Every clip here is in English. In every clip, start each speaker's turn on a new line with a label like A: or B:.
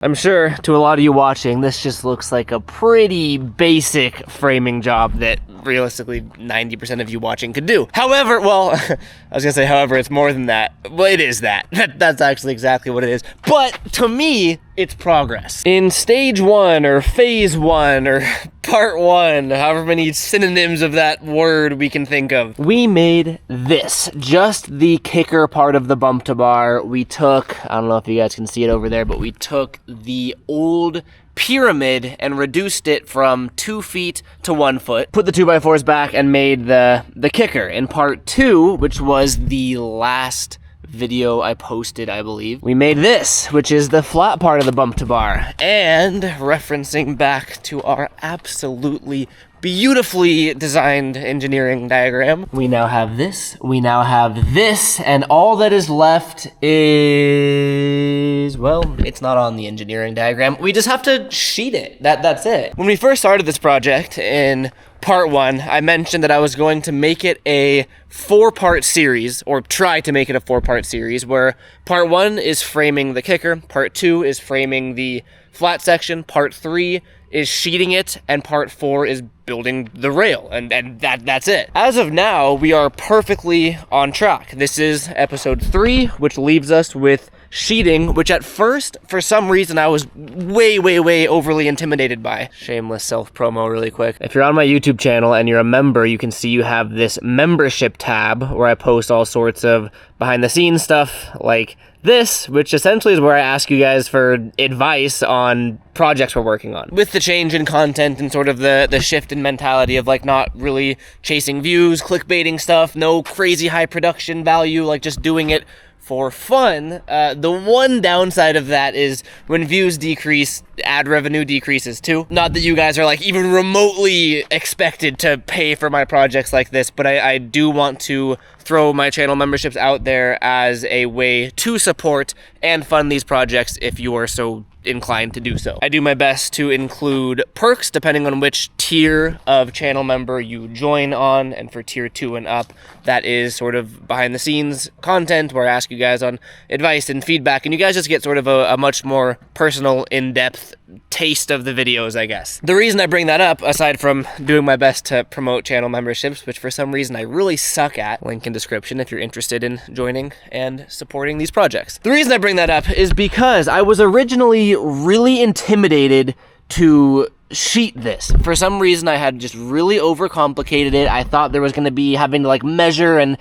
A: I'm sure to a lot of you watching, this just looks like a pretty basic framing job that realistically 90% of you watching could do. However, well, I was gonna say however, it's more than that. Well, it is that. That's actually exactly what it is. But to me, it's progress. In stage 1 or phase 1 or part 1, however many synonyms of that word we can think of, we made this, just the kicker part of the bump to bar. We took, I don't know if you guys can see it over there, but we took the old pyramid and reduced it from 2 feet to 1 foot, put the 2x4s back and made the kicker. In part 2, which was the last video I posted, I believe, we made this, which is the flat part of the bump to bar. And referencing back to our absolutely beautifully designed engineering diagram, we now have this, we now have this, and all that is left is, well, it's not on the engineering diagram. We just have to sheet it. That's it. When we first started this project in part 1, I mentioned that I was going to make it a 4-part series, or try to make it a 4-part series, where part 1 is framing the kicker, part 2 is framing the flat section, part 3 is sheeting it, and part 4 is building the rail, and that's it. As of now, we are perfectly on track. This is episode 3, which leaves us with sheeting, which at first, for some reason, I was way overly intimidated by. Shameless self-promo really quick. If you're on my YouTube channel and you're a member, you can see you have this membership tab where I post all sorts of behind-the-scenes stuff like this, which essentially is where I ask you guys for advice on projects we're working on. With the change in content and sort of the shift in mentality of like not really chasing views, clickbaiting stuff, no crazy high production value, like just doing it for fun. The one downside of that is when views decrease, ad revenue decreases too. Not that you guys are like even remotely expected to pay for my projects like this, but I do want to throw my channel memberships out there as a way to support and fund these projects if you are so inclined to do so. I do my best to include perks depending on which tier of channel member you join on, and for tier 2 and up, that is sort of behind the scenes content where I ask you guys on advice and feedback, and you guys just get sort of a much more personal, in-depth taste of the videos, I guess. The reason I bring that up, aside from doing my best to promote channel memberships, which for some reason I really suck at, link in description if you're interested in joining and supporting these projects. The reason I bring that up is because I was originally really intimidated to sheet this. For some reason, I had just really overcomplicated it. I thought there was going to be having to like measure and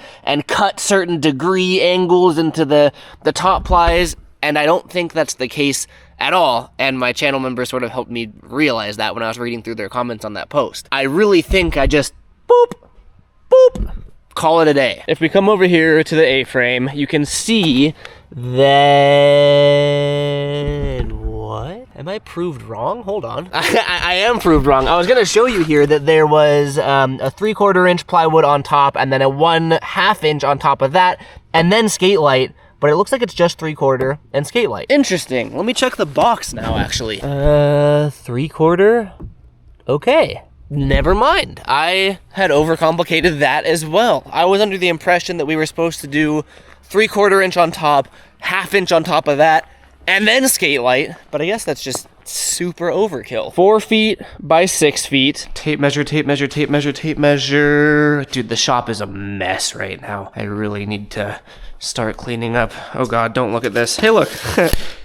A: cut certain degree angles into the top plies, and I don't think that's the case at all, and my channel members sort of helped me realize that when I was reading through their comments on that post. I really think I just boop, call it a day. If we come over here to the A-frame, you can see that... What? Am I proved wrong? Hold on. I am proved wrong. I was going to show you here that there was a 3/4 inch plywood on top, and then a 1/2 inch on top of that, and then skate light. But it looks like it's just 3/4 and skate light. Interesting. Let me check the box now, actually. 3/4? Okay. Never mind. I had overcomplicated that as well. I was under the impression that we were supposed to do 3/4 inch on top, 1/2 inch on top of that, and then skate light, but I guess that's just super overkill. 4 feet by 6 feet. Tape measure, tape measure, tape measure, tape measure. Dude, the shop is a mess right now. I really need to start cleaning up. Oh God, don't look at this. Hey, look,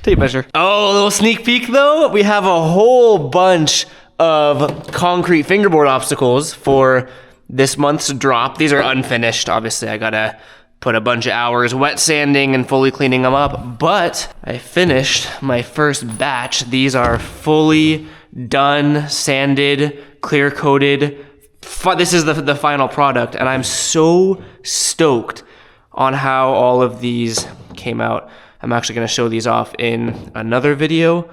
A: tape measure. Oh, a little sneak peek though. We have a whole bunch of concrete fingerboard obstacles for this month's drop. These are unfinished. Obviously, I gotta put a bunch of hours wet sanding and fully cleaning them up, but I finished my first batch. These are fully done, sanded, clear coated. This is the final product, and I'm so stoked on how all of these came out. I'm actually gonna show these off in another video,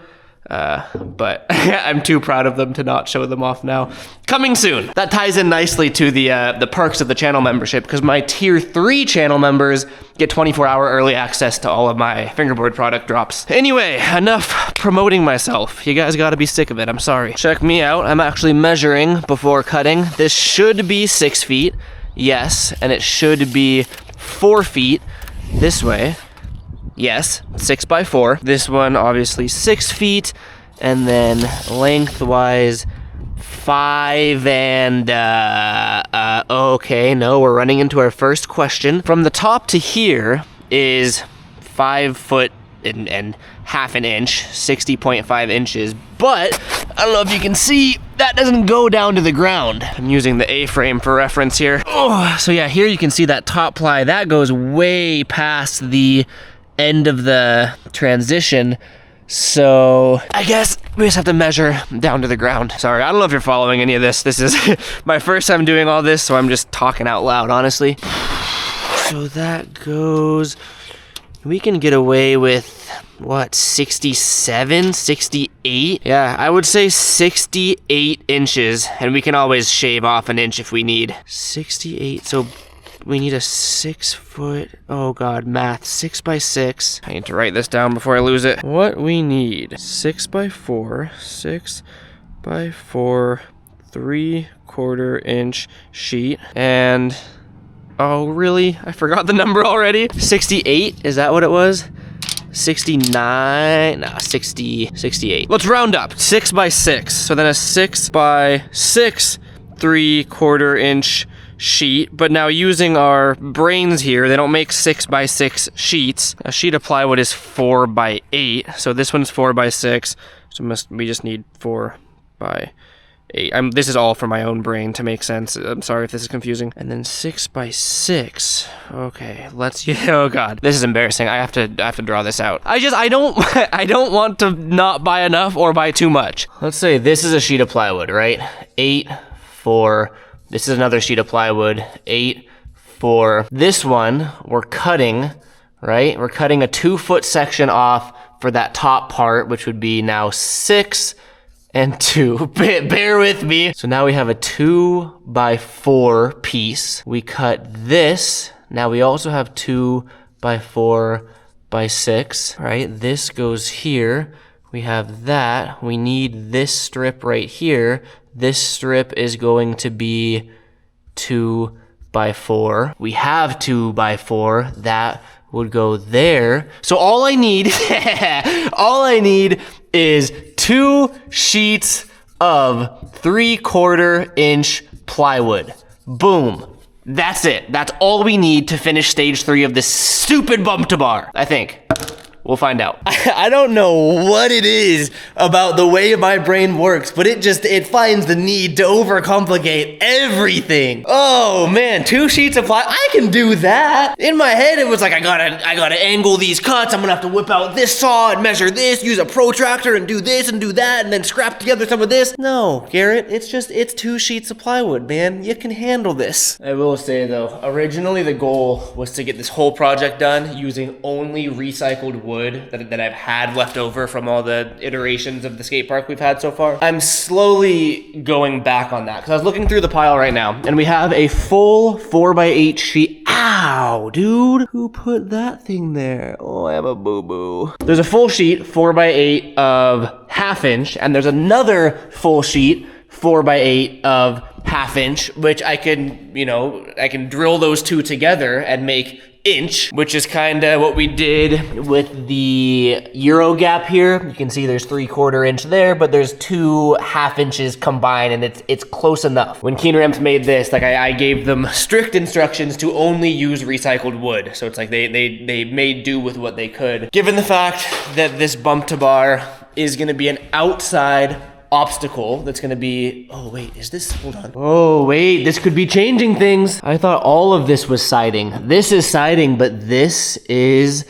A: but I'm too proud of them to not show them off now. Coming soon. That ties in nicely to the perks of the channel membership, because my tier 3 channel members get 24-hour early access to all of my fingerboard product drops. Anyway, enough promoting myself. You guys gotta be sick of it, I'm sorry. Check me out, I'm actually measuring before cutting. This should be 6 feet, yes, and it should be 4 feet this way. Yes, 6x4. This one obviously 6 feet, and then lengthwise 5 and okay, no, we're running into our first question. From the top to here is 5 foot and half an inch, 60.5 inches, but I don't know if you can see, that doesn't go down to the ground. I'm using the A-frame for reference here. Oh, so yeah, here you can see that top ply, that goes way past the end of the transition. So I guess we just have to measure down to the ground. Sorry, I don't know if you're following any of this. This is my first time doing all this, so I'm just talking out loud, honestly. So that goes, we can get away with, what, 67, 68? Yeah, I would say 68 inches, and we can always shave off an inch if we need. 68, so we need a 6 foot, oh God, math, 6x6. I need to write this down before I lose it. What we need, 6x4, 6x4, 3/4 inch sheet, and oh really? I forgot the number already. 68, is that what it was? 69, no, 60, 68. Let's round up, 6x6. So then a 6x6, 3/4 inch sheet, but now using our brains here, they don't make 6x6 sheets. A sheet of plywood is 4x8, so this one's 4x6, so we just need 4x8. This is all for my own brain to make sense. I'm sorry if this is confusing. And then 6x6. Okay, let's. Oh God, this is embarrassing. I have to draw this out. I don't I don't want to not buy enough or buy too much. Let's say this is a sheet of plywood, right? 8, 4. This is another sheet of plywood. 8, 4. This one we're cutting, right? We're cutting a 2-foot section off for that top part, which would be now 6 and 2. Bear with me. So now we have a 2x4 piece. We cut this. Now we also have 2x4x6, right? This goes here. We have that. We need this strip right here. This strip is going to be 2x4. We have 2x4. That would go there. So all I need, is 2 sheets of 3/4 inch plywood. Boom. That's it. That's all we need to finish stage 3 of this stupid bump to bar, I think. We'll find out. I don't know what it is about the way my brain works, but it finds the need to overcomplicate everything. Oh man, 2 sheets of ply, I can do that. In my head, it was like, I gotta angle these cuts. I'm gonna have to whip out this saw and measure this, use a protractor and do this and do that, and then scrap together some of this. No, Garrett, it's 2 sheets of plywood, man. You can handle this. I will say though, originally the goal was to get this whole project done using only recycled wood that I've had left over from all the iterations of the skate park we've had so far. I'm slowly going back on that because I was looking through the pile right now and we have a full 4x8 sheet. Ow, dude, who put that thing there? Oh, I have a boo-boo. There's a full sheet 4x8 of 1/2 inch and there's another full sheet 4x8 of 1/2 inch, which I can drill those two together and make inch, which is kind of what we did with the Euro gap here. You can see there's 3/4 inch there, but there's 2 1/2 inches combined, and it's close enough. When Keen Ramps made this, like I gave them strict instructions to only use recycled wood. So it's like they made do with what they could. Given the fact that this bump to bar is gonna be an outside obstacle that's gonna be, oh wait, is this, hold on. Oh wait, this could be changing things. I thought all of this was siding. This is siding, but this is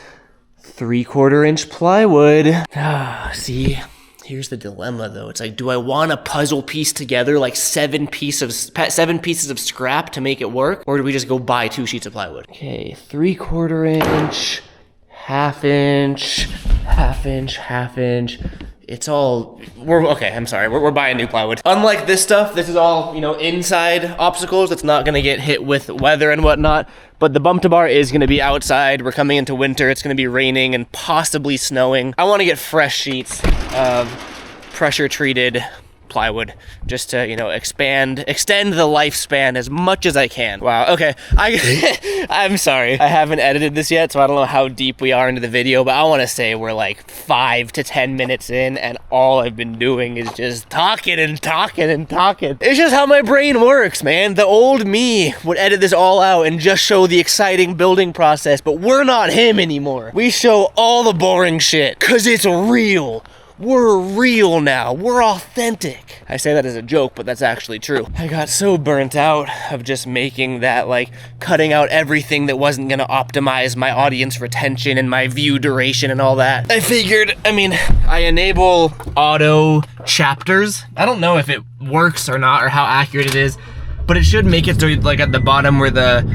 A: 3/4 inch plywood. See, here's the dilemma though. It's like, do I want to puzzle piece together like 7 pieces of scrap to make it work? Or do we just go buy 2 sheets of plywood? Okay, 3/4 inch, 1/2 inch, 1/2 inch, 1/2 inch. It's all, we're buying new plywood. Unlike this stuff, this is all, inside obstacles. It's not gonna get hit with weather and whatnot, but the bump to bar is gonna be outside. We're coming into winter. It's gonna be raining and possibly snowing. I wanna get fresh sheets of pressure treated plywood just to, you know, extend the lifespan as much as I can. Wow, okay, I'm sorry. I haven't edited this yet, so I don't know how deep we are into the video, but I want to say we're like 5 to 10 minutes in, and all I've been doing is just talking and talking and talking. It's just how my brain works, man. The old me would edit this all out and just show the exciting building process, but we're not him anymore. We show all the boring shit, cause it's real. We're real now. We're authentic. I say that as a joke, but that's actually true. I got so burnt out of just making that, like, cutting out everything that wasn't gonna optimize my audience retention and my view duration and all that. I figured, I mean, I enable auto chapters. I don't know if it works or not, or how accurate it is, but it should make it so, like, at the bottom where the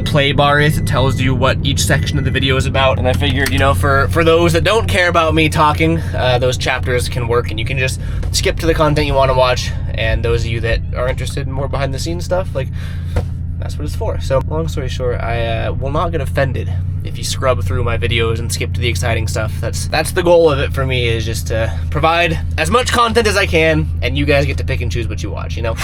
A: play bar is, it tells you what each section of the video is about. And I figured, you know, for those that don't care about me talking, those chapters can work, and you can just skip to the content you want to watch. And those of you that are interested in more behind the scenes stuff, like, that's what it's for. So long story short, I will not get offended if you scrub through my videos and skip to the exciting stuff. That's the goal of it for me, is just to provide as much content as I can, and you guys get to pick and choose what you watch, you know?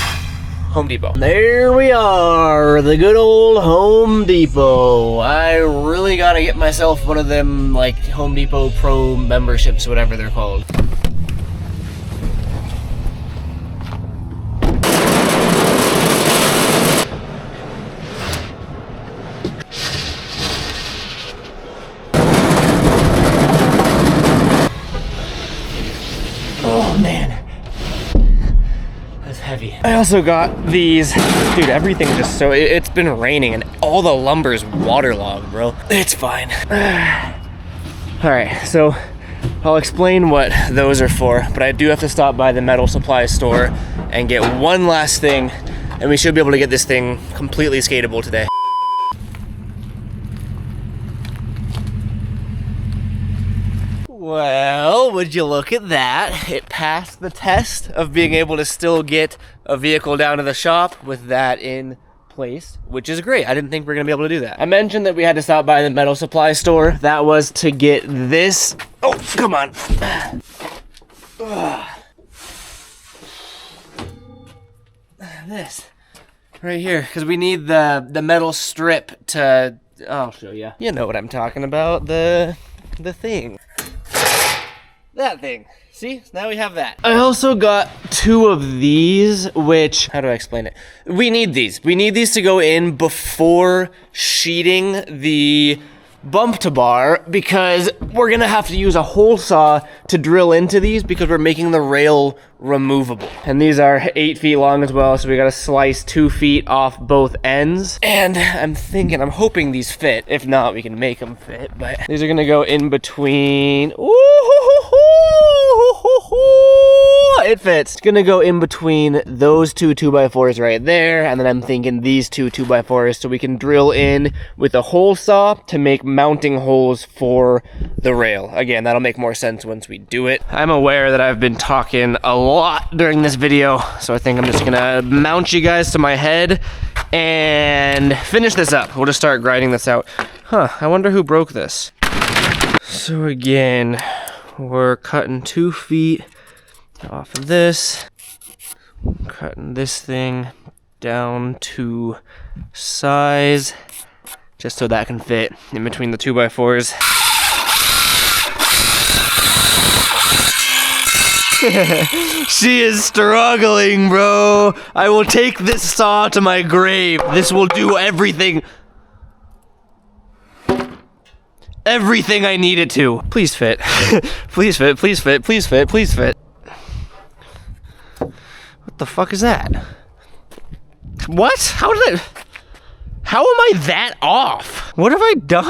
A: Home Depot. There we are, the good old Home Depot. I really gotta get myself one of them, like, Home Depot Pro memberships, whatever they're called. Oh man. Heavy. I also got these, dude, everything just so, it's been raining and all the lumber's waterlogged, bro. It's fine. All right, so I'll explain what those are for, but I do have to stop by the metal supply store and get one last thing, and we should be able to get this thing completely skatable today. Well, would you look at that? It passed the test of being able to still get a vehicle down to the shop with that in place, which is great. I didn't think we were gonna be able to do that. I mentioned that we had to stop by the metal supply store. That was to get this. Oh, come on. This right here, because we need the metal strip to, I'll show you. You know what I'm talking about, the thing. That thing. See? Now we have that. I also got 2 of these, which, how do I explain it? We need these. We need these to go in before sheeting the bump to bar, because we're gonna have to use a hole saw to drill into these, because we're making the rail removable. And these are 8 feet long as well, so we gotta slice 2 feet off both ends. And I'm hoping these fit. If not, we can make them fit, but these are gonna go in between. It fits. It's gonna go in between those 2 2x4s right there, and then I'm thinking these 2 2x4s, so we can drill in with a hole saw to make mounting holes for the rail. Again, that'll make more sense once we do it. I'm aware that I've been talking a lot during this video, so I think I'm just gonna mount you guys to my head and finish this up. We'll just start grinding this out. Huh, I wonder who broke this. So again, we're cutting 2 feet off of this, cutting this thing down to size, just so that can fit in between the 2x4s. She is struggling, bro. I will take this saw to my grave. This will do everything I need it to. Please fit. Please fit, please fit, please fit, please fit. What the fuck is that? What? How am I that off? What have I done?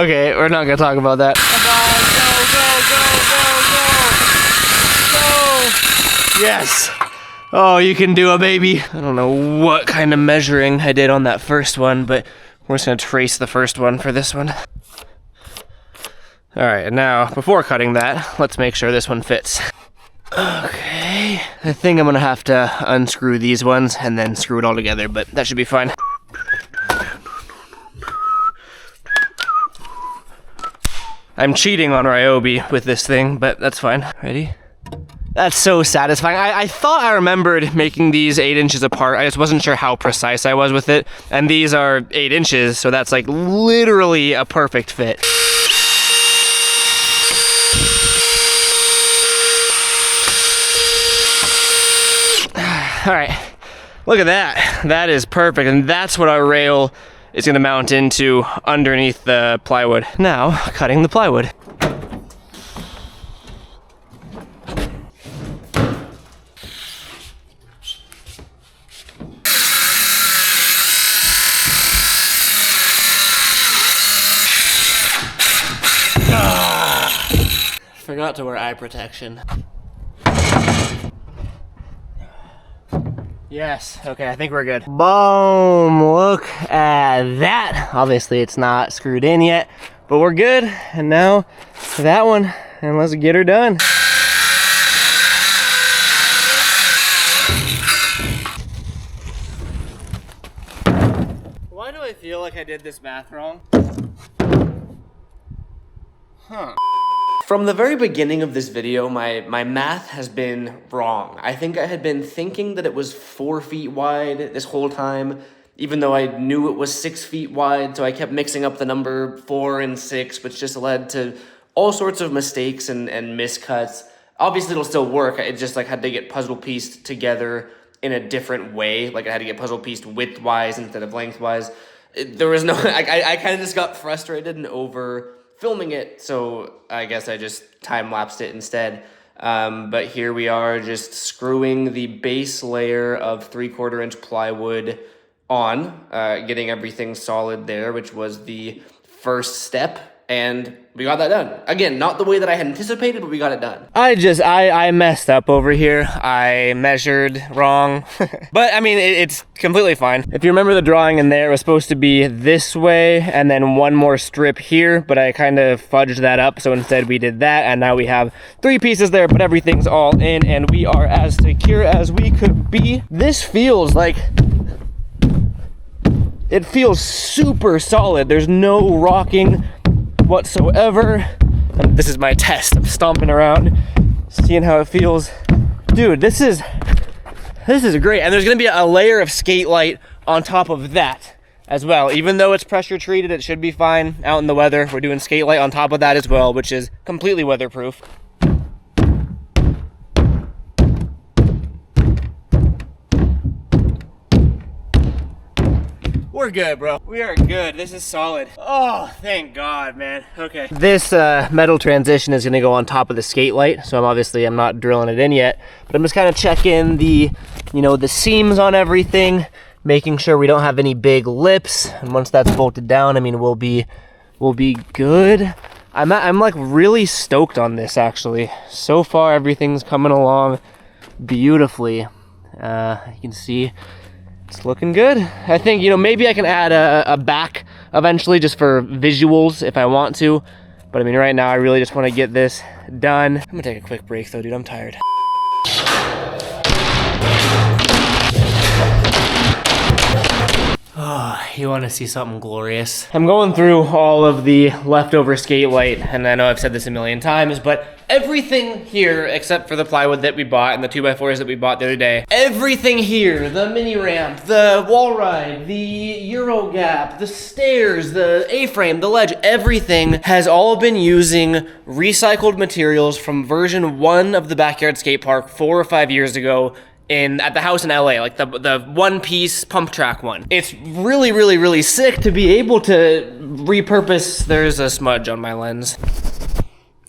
A: Okay, we're not gonna talk about that. Go. Yes. Oh, you can do it, baby. I don't know what kind of measuring I did on that first one, but we're just gonna trace the first one for this one. All right, and now, before cutting that, let's make sure this one fits. Okay, I think I'm gonna have to unscrew these ones and then screw it all together, but that should be fine. I'm cheating on Ryobi with this thing, but that's fine. Ready? That's so satisfying. I thought I remembered making these 8 inches apart. I just wasn't sure how precise I was with it. And these are 8 inches, so that's like literally a perfect fit. All right, look at that. That is perfect, and that's what our rail is gonna mount into underneath the plywood. Now, cutting the plywood. Forgot to wear eye protection. Yes, okay, I think we're good. Boom, look at that. Obviously it's not screwed in yet, but we're good. And now that one, and let's get her done. Why do I feel like I did this math wrong? Huh. From the very beginning of this video, my math has been wrong. I think I had been thinking that it was 4 feet wide this whole time, even though I knew it was 6 feet wide, so I kept mixing up the number 4 and 6, which just led to all sorts of mistakes and miscuts. Obviously, it'll still work. It just like had to get puzzle pieced together in a different way. Like I had to get puzzle pieced widthwise instead of lengthwise. There was no, I kind of just got frustrated and over filming it, so I guess I just time-lapsed it instead. But here we are just screwing the base layer of 3/4 inch plywood on, getting everything solid there, which was the first step, and we got that done. Again, not the way that I had anticipated, but we got it done. I messed up over here. I measured wrong. But I mean, it's completely fine. If you remember the drawing in there, it was supposed to be this way and then one more strip here, but I kind of fudged that up. So instead we did that, and now we have 3 pieces there, but everything's all in and we are as secure as we could be. This feels like, it feels super solid. There's no rocking whatsoever. And this is my test. I'm stomping around, seeing how it feels. Dude, this is great. And there's gonna be a layer of skate light on top of that as well. Even though it's pressure treated, it should be fine out in the weather. We're doing skate light on top of that as well, which is completely weatherproof. We're good, bro. We are good. This is solid. Oh, thank God, man. Okay. This metal transition is gonna go on top of the skate light, so I'm not drilling it in yet, but I'm just kind of checking the, the seams on everything, making sure we don't have any big lips. And once that's bolted down, I mean, we'll be good. I'm like really stoked on this actually. So far, everything's coming along beautifully. You can see it's looking good. I think, maybe I can add a back eventually just for visuals if I want to. But I mean, right now I really just want to get this done. I'm gonna take a quick break though, dude. I'm tired. Oh, you want to see something glorious? I'm going through all of the leftover skate light, and I know I've said this a million times, but everything here, except for the plywood that we bought and the 2x4s that we bought the other day, everything here, the mini ramp, the wall ride, the Euro gap, the stairs, the A-frame, the ledge, everything has all been using recycled materials from version 1 of the backyard skate park 4 or 5 years ago at the house in LA, like the one-piece pump track one. It's really, really, really sick to be able to repurpose. There's a smudge on my lens.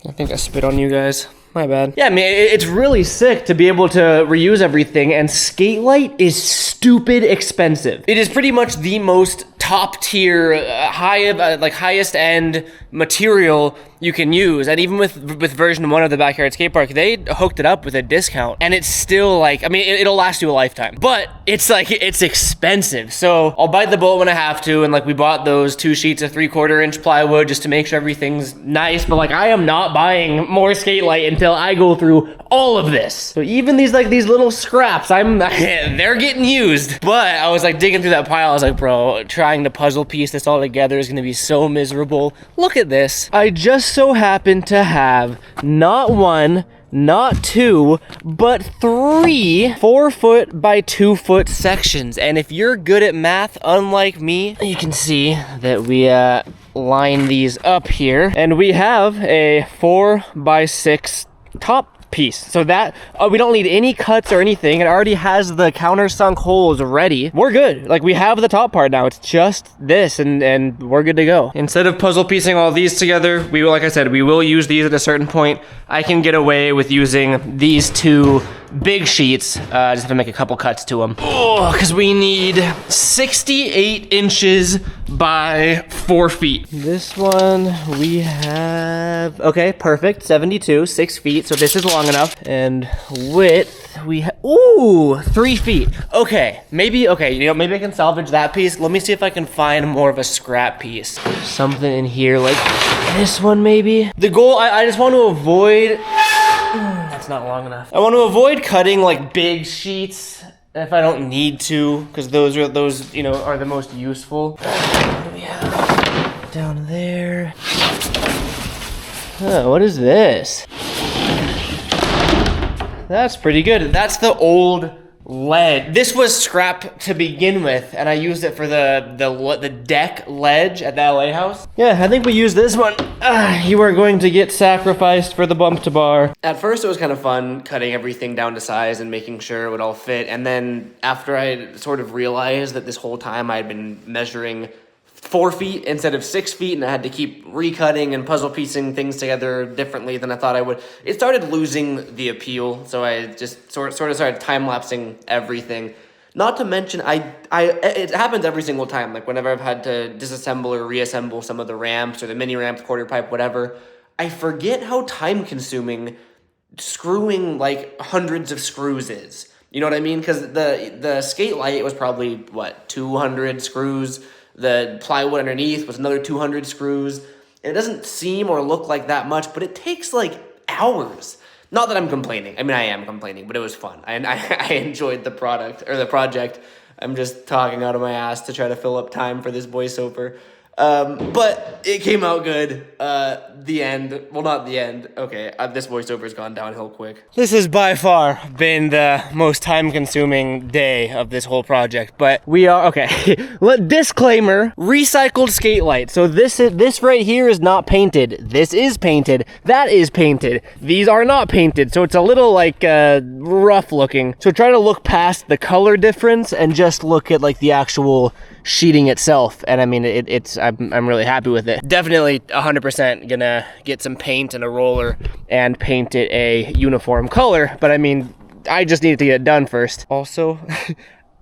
A: I think I spit on you guys. My bad. Yeah, I mean, it's really sick to be able to reuse everything, and skate light is stupid expensive. It is pretty much the most top tier, highest end material you can use. And even with version 1 of the backyard skate park, they hooked it up with a discount, and it's still like, I mean, it'll last you a lifetime, but it's like, it's expensive. So I'll bite the bullet when I have to. And like, we bought those 2 sheets of 3/4 inch plywood just to make sure everything's nice. But like, I am not buying more skate light until until I go through all of this. So even these little scraps, they're getting used. But I was like digging through that pile. I was like, bro, trying to puzzle piece this all together is gonna be so miserable. Look at this. I just so happen to have not one, not two, but 3 4-foot by 2-foot sections. And if you're good at math, unlike me, you can see that we line these up here, and we have a 4 by 6 top piece. So that we don't need any cuts or anything. It already has the countersunk holes ready. We're good. Like, we have the top part now. It's just this, and we're good to go. Instead of puzzle piecing all these together, we will, like I said, we will use these at a certain point. I can get away with using these 2 big sheets. Just have to make a couple cuts to them. Oh, because we need 68 inches by 4 feet. This one we have, okay, perfect, 72, 6 feet. So this is long enough. And width, we have, ooh, 3 feet. Okay, maybe I can salvage that piece. Let me see if I can find more of a scrap piece. Something in here like this one maybe. The goal, I just want to avoid, that's not long enough. I want to avoid cutting like big sheets if I don't need to, because those are the most useful. What do we have down there? Oh, what is this? That's pretty good. That's the old ledge. This was scrap to begin with, and I used it for the deck ledge at the LA house. Yeah, I think we used this one. You are going to get sacrificed for the bump to bar. At first, it was kind of fun cutting everything down to size and making sure it would all fit. And then after I sort of realized that this whole time I had been measuring 4 feet instead of 6 feet, and I had to keep recutting and puzzle piecing things together differently than I thought I would, it started losing the appeal. So I just sort of started time-lapsing everything. Not to mention, it happens every single time. Like whenever I've had to disassemble or reassemble some of the ramps or the mini ramps, quarter pipe, whatever, I forget how time-consuming screwing like hundreds of screws is. You know what I mean? Because the skate light was probably, 200 screws. The plywood underneath was another 200 screws. And it doesn't seem or look like that much, but it takes like hours. Not that I'm complaining. I mean, I am complaining, but it was fun. I enjoyed the project. I'm just talking out of my ass to try to fill up time for this voiceover. But it came out good. The end. Well, not the end. Okay, this voiceover's gone downhill quick. This has by far been the most time-consuming day of this whole project, but we are, okay. Disclaimer, recycled skate light. So this right here is not painted. This is painted. That is painted. These are not painted, so it's a little like rough looking. So try to look past the color difference and just look at like the actual sheeting itself, and I mean I'm really happy with it. Definitely 100% gonna get some paint and a roller and paint it a uniform color, but I mean I just needed to get it done first. Also,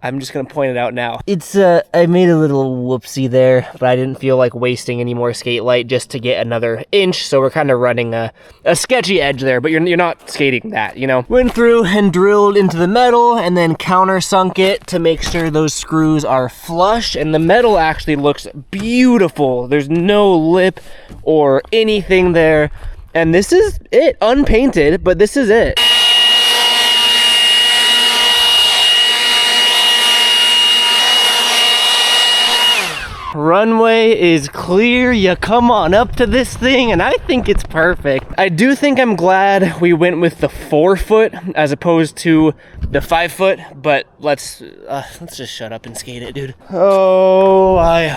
A: I'm just gonna point it out now. It's I made a little whoopsie there, but I didn't feel like wasting any more skate light just to get another inch, so we're kind of running a sketchy edge there, but you're not skating that, you know. Went through and drilled into the metal and then countersunk it to make sure those screws are flush, and the metal actually looks beautiful. There's no lip or anything there, and this is it, unpainted, but this is it. Runway is clear. You come on up to this thing, and I think it's perfect. I do think I'm glad we went with the 4 foot as opposed to the 5 foot, but let's just shut up and skate it, dude. Oh, I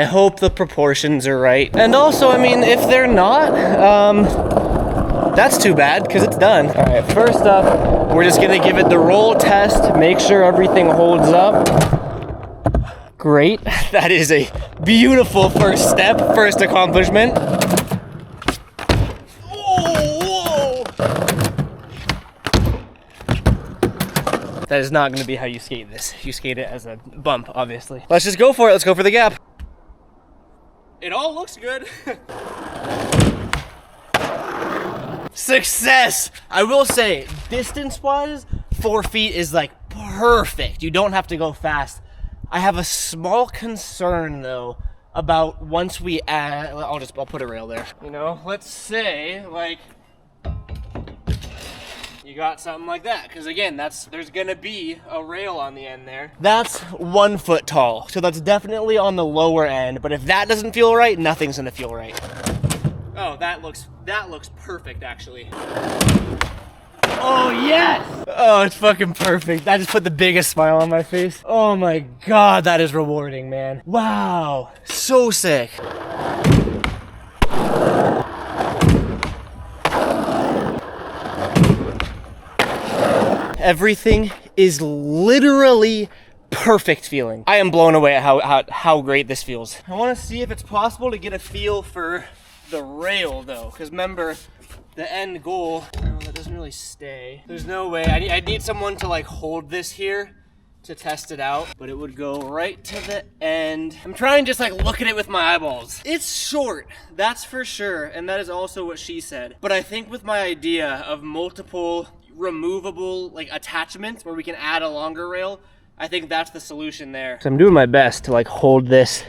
A: hope the proportions are right. And also, I mean, if they're not, that's too bad, because it's done. All right, first up, we're just gonna give it the roll test, make sure everything holds up. Great, that is a beautiful first step, first accomplishment. Oh, that is not gonna be how you skate this. You skate it as a bump, obviously. Let's just go for it, let's go for the gap. It all looks good. Success! I will say, distance-wise, 4 feet is like perfect. You don't have to go fast. I have a small concern though about once we add, I'll put a rail there. You know, let's say like you got something like that, because again, there's gonna be a rail on the end there. That's 1 foot tall, so that's definitely on the lower end, but if that doesn't feel right, nothing's gonna feel right. Oh, that looks perfect, actually. Oh, yes! Oh, it's fucking perfect. That just put the biggest smile on my face. Oh my God, that is rewarding, man. Wow, so sick. Everything is literally perfect feeling. I am blown away at how great this feels. I want to see if it's possible to get a feel for the rail though, because remember, the end goal, no, that doesn't really stay. There's no way, I need someone to like hold this here to test it out, but it would go right to the end. I'm trying to just like look at it with my eyeballs. It's short, that's for sure, and that is also what she said. But I think with my idea of multiple removable like attachments where we can add a longer rail, I think that's the solution there. So I'm doing my best to like hold this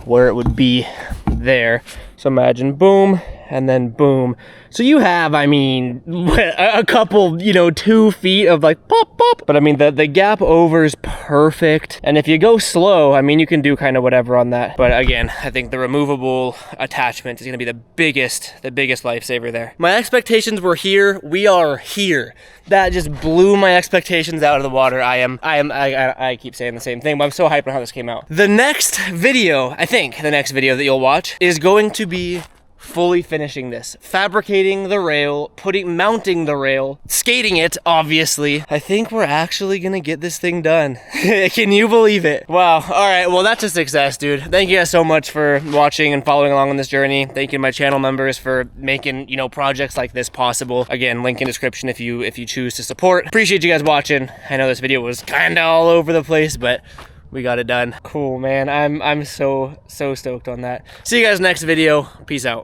A: where it would be there. So imagine boom, and then boom. So you have, I mean, a couple, 2 feet of like pop, pop. But I mean, the gap over is perfect. And if you go slow, I mean, you can do kind of whatever on that. But again, I think the removable attachment is gonna be the biggest lifesaver there. My expectations were here, we are here. That just blew my expectations out of the water. I keep saying the same thing, but I'm so hyped on how this came out. The next video, I think the next video that you'll watch is going to be fully finishing this, fabricating the rail, mounting the rail, skating it, obviously. I think we're actually gonna get this thing done. Can you believe it? Wow. All right, well, that's a success, dude. Thank you guys so much for watching and following along on this journey. Thank you to my channel members for making, projects like this possible. Again, link in description if you choose to support. Appreciate you guys watching. I know this video was kind of all over the place, but we got it done. Cool, man. I'm so stoked on that. See you guys next video. Peace out.